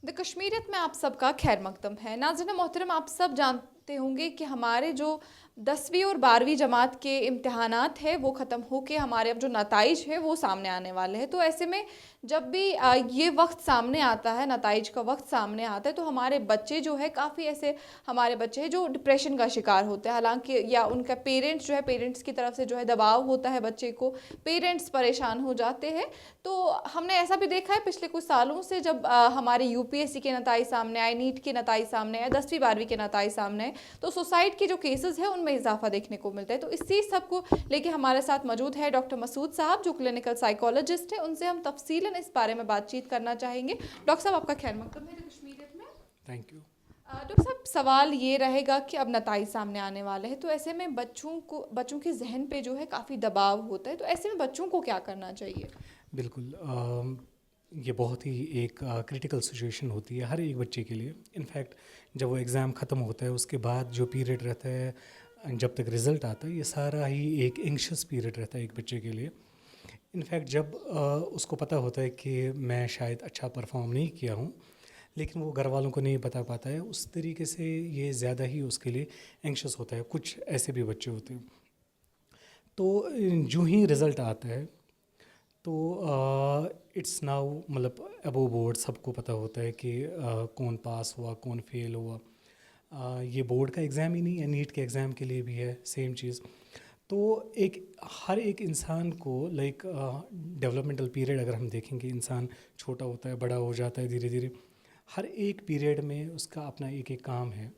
The कश्मीरियत में आप सबका खैर मकदम है। नाज़रीन मोहतरम, आप सब जानते होंगे कि हमारे जो 10वीं और 12वीं जमात के इम्तहानात हैं वो ख़त्म होके हमारे अब जो नताइज है वो सामने आने वाले हैं। तो ऐसे में जब भी ये वक्त सामने आता है, नताइज का वक्त सामने आता है, तो हमारे बच्चे जो है काफ़ी ऐसे हमारे बच्चे हैं जो डिप्रेशन का शिकार होते हैं। हालांकि या उनका पेरेंट्स जो है, पेरेंट्स की तरफ से जो है दबाव होता है बच्चे को, पेरेंट्स परेशान हो जाते हैं। तो हमने ऐसा भी देखा है पिछले कुछ सालों से, जब हमारे यूपीएससी के नताइज सामने आए, नीट के नताइज सामने आए, 10वीं 12वीं के नताइज सामने आए, तो सुसाइड के जो केसेस हैं उनमें इजाफा देखने को मिलता है। तो इसी सब को लेके हमारे साथ मौजूद है डॉक्टर मसूद साहब, जो क्लिनिकल साइकोलॉजिस्ट हैं। उनसे हम तफसीलन इस बारे में बातचीत करना चाहेंगे। डॉक्टर साहब, आपका खैर मकदम है कश्मीरियत में। Thank you. डॉक्टर साहब, सवाल ये रहेगा कि अब नताइज सामने आने वाले हैं, तो ऐसे में बच्चों के जहन पे जो है काफ़ी दबाव होता है, तो ऐसे में बच्चों को क्या करना चाहिए? बिल्कुल ये बहुत ही एक क्रिटिकल सिचुएशन होती है हर एक बच्चे के लिए। इनफैक्ट जब वो एग्ज़ाम ख़त्म होता है उसके बाद जो पीरियड रहता है जब तक रिज़ल्ट आता है, ये सारा ही एक एंग्शियस पीरियड रहता है एक बच्चे के लिए। इनफैक्ट जब उसको पता होता है कि मैं शायद अच्छा परफॉर्म नहीं किया हूँ, लेकिन वो घर वालों को नहीं बता पाता है, उस तरीके से ये ज़्यादा ही उसके लिए एंग्शियस होता है। कुछ ऐसे भी बच्चे होते हैं। तो जो ही रिज़ल्ट आता है तो इट्स नाउ मतलब अबो बोर्ड सबको पता होता है कि कौन पास हुआ कौन फेल हुआ। ये बोर्ड का एग्ज़ाम ही नहीं है, नीट के एग्ज़ाम के लिए भी है सेम चीज़। तो एक हर एक इंसान को लाइक डेवलपमेंटल पीरियड अगर हम देखेंगे, इंसान छोटा होता है बड़ा हो जाता है धीरे धीरे, हर एक पीरियड में उसका अपना एक एक काम है।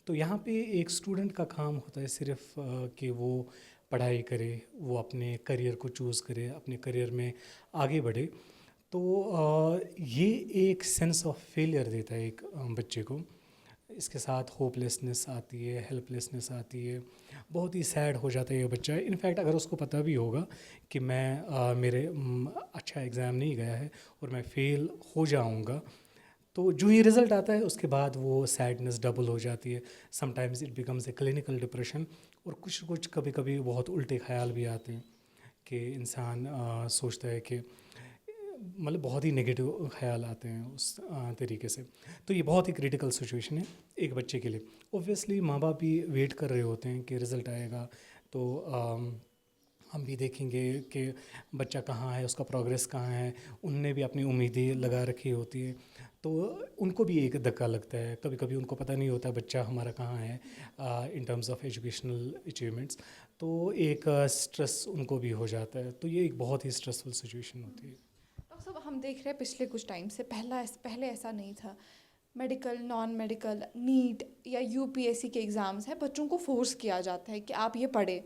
तो यहाँ पे एक स्टूडेंट का काम होता है सिर्फ कि वो पढ़ाई करे, वो अपने करियर को चूज़ करे, अपने करियर में आगे बढ़े। तो ये एक सेंस ऑफ फेलियर देता है एक बच्चे को। इसके साथ होपलेसनेस आती है, हेल्पलेसनेस आती है, बहुत ही सैड हो जाता है ये बच्चा। इनफैक्ट अगर उसको पता भी होगा कि मैं मेरे अच्छा एग्ज़ाम नहीं गया है और मैं फ़ेल हो जाऊंगा, तो जो ही रिज़ल्ट आता है उसके बाद वो सैडनेस डबल हो जाती है। Sometimes it becomes a clinical depression. और कुछ कुछ कभी कभी बहुत उल्टे ख्याल भी आते हैं कि इंसान सोचता है कि मतलब बहुत ही नेगेटिव ख्याल आते हैं उस तरीके से। तो ये बहुत ही क्रिटिकल सिचुएशन है एक बच्चे के लिए। ओब्वियसली माँ बाप भी वेट कर रहे होते हैं कि रिज़ल्ट आएगा तो हम भी देखेंगे कि बच्चा कहाँ है, उसका प्रोग्रेस कहाँ है। उनने भी अपनी उम्मीदें लगा रखी होती है, तो उनको भी एक धक्का लगता है। कभी कभी उनको पता नहीं होता बच्चा हमारा कहाँ है in terms of educational achievements. तो एक स्ट्रेस उनको भी हो जाता है। तो ये एक बहुत ही स्ट्रेसफुल सिचुएशन होती है। डॉक्टर साहब, हम देख रहे हैं पिछले कुछ टाइम से पहले ऐसा नहीं था। मेडिकल, नॉन मेडिकल, नीट या यूपीएससी के एग्ज़ाम्स हैं, बच्चों को फोर्स किया जाता है कि आप ये पढ़ें।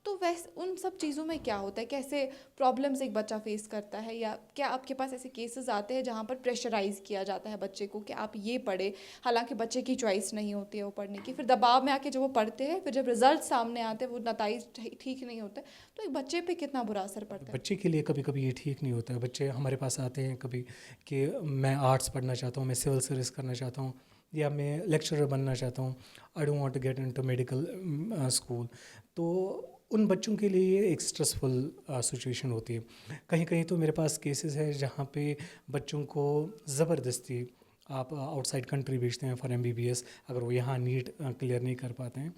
तो वैसे उन सब चीज़ों में क्या होता है, कैसे प्रॉब्लम्स एक बच्चा फेस करता है, या क्या आपके पास ऐसे केसेस आते हैं जहाँ पर प्रेशराइज़ किया जाता है बच्चे को कि आप ये पढ़े, हालांकि बच्चे की चॉइस नहीं होती है वो पढ़ने की, फिर दबाव में आके जब वो पढ़ते हैं, फिर जब रिजल्ट सामने आते हैं वो नताइज ठीक नहीं होते, तो एक बच्चे पे कितना बुरा असर पड़ता है? बच्चे के लिए कभी कभी ये ठीक नहीं होता है। बच्चे हमारे पास आते हैं कभी कि मैं आर्ट्स पढ़ना चाहता हूँ, मैं सिविल सर्विस करना चाहता हूँ, या मैं लेक्चरर बनना चाहता हूँ, I don't want to get into medical school. तो उन बच्चों के लिए ये एक स्ट्रेसफुल सिचुएशन होती है। कहीं कहीं तो मेरे पास केसेस है जहाँ पे बच्चों को ज़बरदस्ती आप आउटसाइड कंट्री भेजते हैं फॉर एमबीबीएस, अगर वो यहाँ नीट क्लियर नहीं कर पाते हैं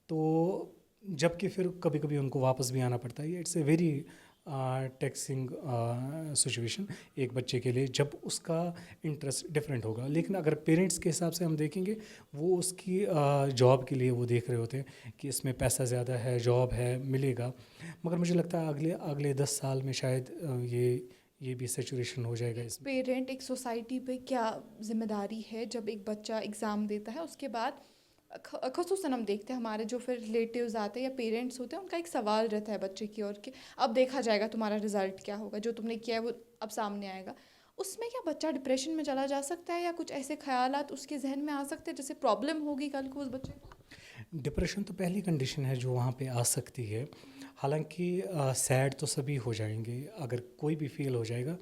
तो। जबकि फिर कभी कभी उनको वापस भी आना पड़ता है। It's a very taxing situation एक बच्चे के लिए जब उसका इंटरेस्ट डिफरेंट होगा। लेकिन अगर पेरेंट्स के हिसाब से हम देखेंगे, वो उसकी जॉब के लिए वो देख रहे होते हैं कि इसमें पैसा ज़्यादा है, जॉब है, मिलेगा। मगर मुझे लगता है अगले अगले 10 साल में शायद ये भी सेचुरेशन हो जाएगा इसमें। पेरेंट, एक सोसाइटी पे क्या जिम्मेदारी है जब एक बच्चा एग्ज़ाम देता है उसके बाद? खसूसन हम देखते हैं हमारे जो फिर रिलेटिव्स आते हैं या पेरेंट्स होते हैं, उनका एक सवाल रहता है बच्चे की ओर कि अब देखा जाएगा तुम्हारा रिजल्ट क्या होगा, जो तुमने किया है वो अब सामने आएगा। उसमें क्या बच्चा डिप्रेशन में चला जा सकता है, या कुछ ऐसे ख्यालात उसके जहन में आ सकते हैं जैसे प्रॉब्लम होगी कल को उस बच्चे को? डिप्रेशन तो पहली कंडीशन है जो वहाँ पे आ सकती है। हालांकि सैड तो सभी हो जाएंगे अगर कोई भी फेल हो जाएगा।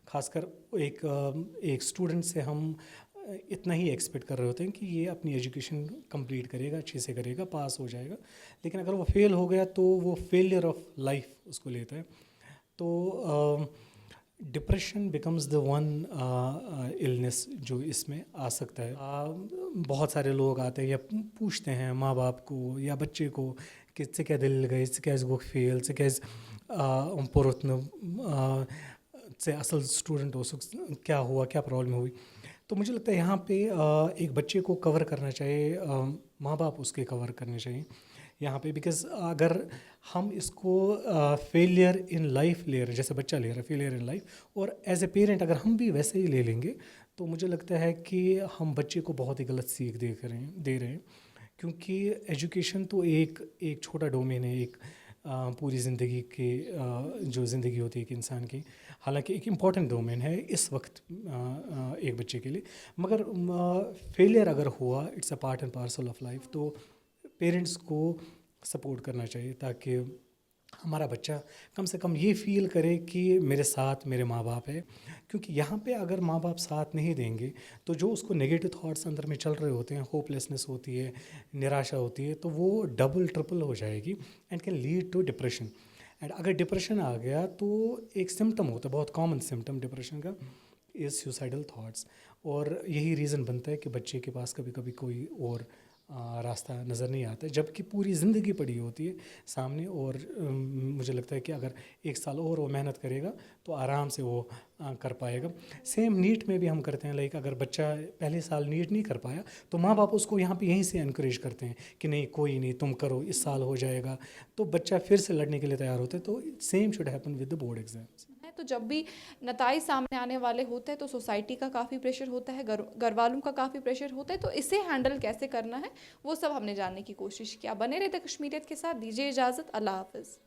खासकर एक स्टूडेंट से हम इतना ही एक्सपेक्ट कर रहे होते हैं कि ये अपनी एजुकेशन कंप्लीट करेगा, अच्छे से करेगा, पास हो जाएगा। लेकिन अगर वो फेल हो गया तो वो फेलियर ऑफ लाइफ उसको लेता है। तो depression becomes the one illness जो इसमें आ सकता है। बहुत सारे लोग आते हैं या पूछते हैं माँ बाप को या बच्चे को कि चे क्या दिल गई, चे क्या गो फेल, चे क्या पुरुत से असल स्टूडेंट हो क्या हुआ, क्या प्रॉब्लम हुई। तो मुझे लगता है यहाँ पे एक बच्चे को कवर करना चाहिए, माँ बाप उसके कवर करने चाहिए यहाँ पे, बिकॉज अगर हम इसको फेलियर इन लाइफ ले रहे, जैसे बच्चा ले रहा है फेलियर इन लाइफ, और एज ए पेरेंट अगर हम भी वैसे ही ले लेंगे तो मुझे लगता है कि हम बच्चे को बहुत ही गलत सीख दे रहे हैं। क्योंकि एजुकेशन तो एक छोटा डोमेन है, एक पूरी ज़िंदगी के जो ज़िंदगी होती है एक इंसान की, हालांकि एक इम्पॉर्टेंट डोमेन है इस वक्त एक बच्चे के लिए। मगर फेलियर अगर हुआ, it's a part and parcel of life, तो पेरेंट्स को सपोर्ट करना चाहिए ताकि हमारा बच्चा कम से कम ये फील करे कि मेरे साथ मेरे माँ बाप है। क्योंकि यहाँ पे अगर माँ बाप साथ नहीं देंगे तो जो उसको नेगेटिव थॉट्स अंदर में चल रहे होते हैं, होपलेसनेस होती है, निराशा होती है, तो वो डबल ट्रिपल हो जाएगी and can lead to depression. And अगर डिप्रेशन आ गया तो एक सिम्टम होता है, बहुत कॉमन सिम्टम डिप्रेशन का इज़ सुसाइडल थॉट्स। और यही रीज़न बनता है कि बच्चे के पास कभी कभी कोई और रास्ता नज़र नहीं आता, जबकि पूरी ज़िंदगी पड़ी होती है सामने। और मुझे लगता है कि अगर एक साल और वो मेहनत करेगा तो आराम से वो कर पाएगा। सेम नीट में भी हम करते हैं, लाइक अगर बच्चा पहले साल नीट नहीं कर पाया तो माँ बाप उसको यहाँ पे यहीं से इनक्रेज करते हैं कि नहीं कोई नहीं, तुम करो, इस साल हो जाएगा, तो बच्चा फिर से लड़ने के लिए तैयार होता है। तो same should happen with the board exams. तो जब भी नताइज सामने आने वाले होते हैं तो सोसाइटी का काफ़ी प्रेशर होता है, घर वालों का काफ़ी प्रेशर होता है, तो इसे हैंडल कैसे करना है वो सब हमने जानने की कोशिश किया। बने रहते कश्मीरियत के साथ, दीजिए इजाज़त, अल्लाह हाफ़िज़।